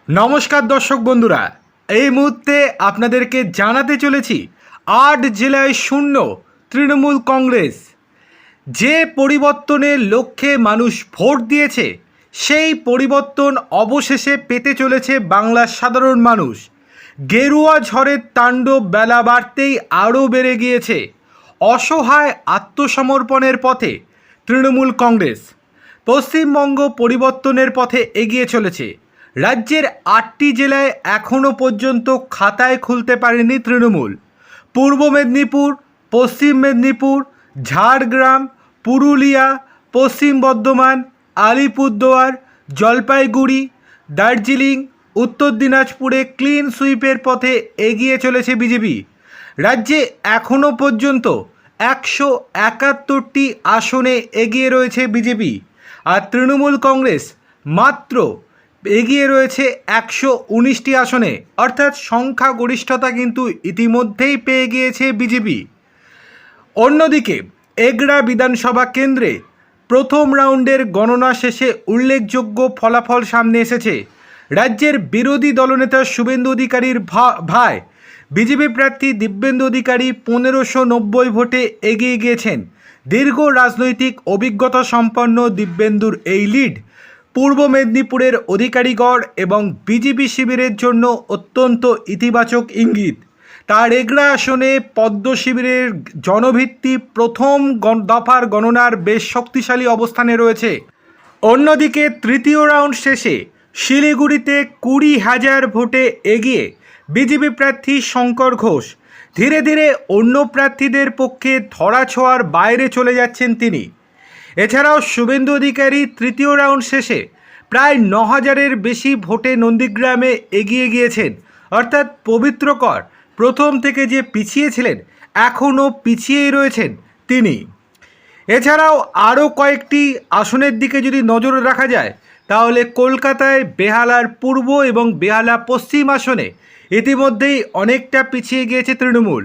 নমস্কার দর্শক বন্ধুরা, এই মুহূর্তে আপনাদেরকে জানাতে চলেছি ৮ জেলায় শূন্য তৃণমূল কংগ্রেস। যে পরিবর্তনের লক্ষ্যে মানুষ ভোট দিয়েছে সেই পরিবর্তন অবশেষে পেতে চলেছে বাংলার সাধারণ মানুষ। গেরুয়া ঝড়ের তাণ্ডব বেলা বাড়তেই আরও বেড়ে গিয়েছে। অসহায় আত্মসমর্পণের পথে তৃণমূল কংগ্রেস। পশ্চিমবঙ্গ পরিবর্তনের পথে এগিয়ে চলেছে। রাজ্যের ৮টি জেলায় এখনও পর্যন্ত খাতায় খুলতে পারেনি তৃণমূল। পূর্ব মেদিনীপুর, পশ্চিম মেদিনীপুর, ঝাড়গ্রাম, পুরুলিয়া, পশ্চিম বর্ধমান, আলিপুরদুয়ার, জলপাইগুড়ি, দার্জিলিং, উত্তর দিনাজপুরে ক্লিন সুইপের পথে এগিয়ে চলেছে বিজেপি। রাজ্যে এখনও পর্যন্ত ১৭১টি আসনে এগিয়ে রয়েছে বিজেপি, আর তৃণমূল কংগ্রেস মাত্র এগিয়ে রয়েছে ১১৯টি আসনে, অর্থাৎ সংখ্যাগরিষ্ঠতা কিন্তু ইতিমধ্যেই পেয়ে গিয়েছে বিজেপি। অন্যদিকে এগরা বিধানসভা কেন্দ্রে প্রথম রাউন্ডের গণনা শেষে উল্লেখযোগ্য ফলাফল সামনে এসেছে। রাজ্যের বিরোধী দলনেতা শুভেন্দু অধিকারীর ভাই বিজেপি প্রার্থী দিব্যেন্দু অধিকারী ১৫৯০ ভোটে এগিয়ে গিয়েছেন। দীর্ঘ রাজনৈতিক অভিজ্ঞতা সম্পন্ন দিব্যেন্দুর এই লিড পূর্ব মেদিনীপুরের অধিকারীগড় এবং বিজেপি শিবিরের জন্য অত্যন্ত ইতিবাচক ইঙ্গিত। তার এগরা আসনে পদ্ম শিবিরের জনভিত্তি প্রথম দফার গণনার বেশ শক্তিশালী অবস্থানে রয়েছে। অন্যদিকে তৃতীয় রাউন্ড শেষে শিলিগুড়িতে ২০,০০০ ভোটে এগিয়ে বিজেপি প্রার্থী শঙ্কর ঘোষ। ধীরে ধীরে অন্য প্রার্থীদের পক্ষে ধরাছোঁয়ার বাইরে চলে যাচ্ছেন তিনি। এছাড়াও শুভেন্দু অধিকারী তৃতীয় রাউন্ড শেষে প্রায় ৯,০০০-এর বেশি ভোটে নন্দীগ্রামে এগিয়ে গিয়েছেন, অর্থাৎ পবিত্রকর প্রথম থেকে যে পিছিয়ে ছিলেন এখনও পিছিয়েই রয়েছেন তিনি। এছাড়াও আরও কয়েকটি আসনের দিকে যদি নজর রাখা যায় তাহলে কলকাতায় বেহালার পূর্ব এবং বেহালা পশ্চিম আসনে ইতিমধ্যেই অনেকটা পিছিয়ে গিয়েছে তৃণমূল।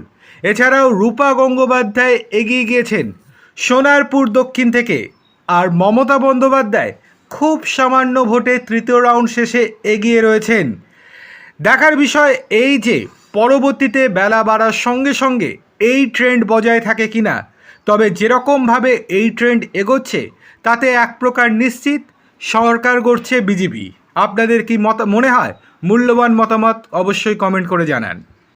এছাড়াও রূপা গঙ্গোপাধ্যায় এগিয়ে গিয়েছেন সোনারপুর দক্ষিণ থেকে, আর মমতা বন্দ্যোপাধ্যায় খুব সামান্য ভোটে তৃতীয় রাউন্ড শেষে এগিয়ে রয়েছেন। দেখার বিষয় এই যে পরবর্তীতে বেলা বাড়ার সঙ্গে সঙ্গে এই ট্রেন্ড বজায় থাকে কিনা। তবে যেরকমভাবে এই ট্রেন্ড এগোচ্ছে তাতে এক প্রকার নিশ্চিত সরকার গড়ছে বিজেপি। আপনাদের কি মনে হয়? মূল্যবান মতামত অবশ্যই কমেন্ট করে জানান।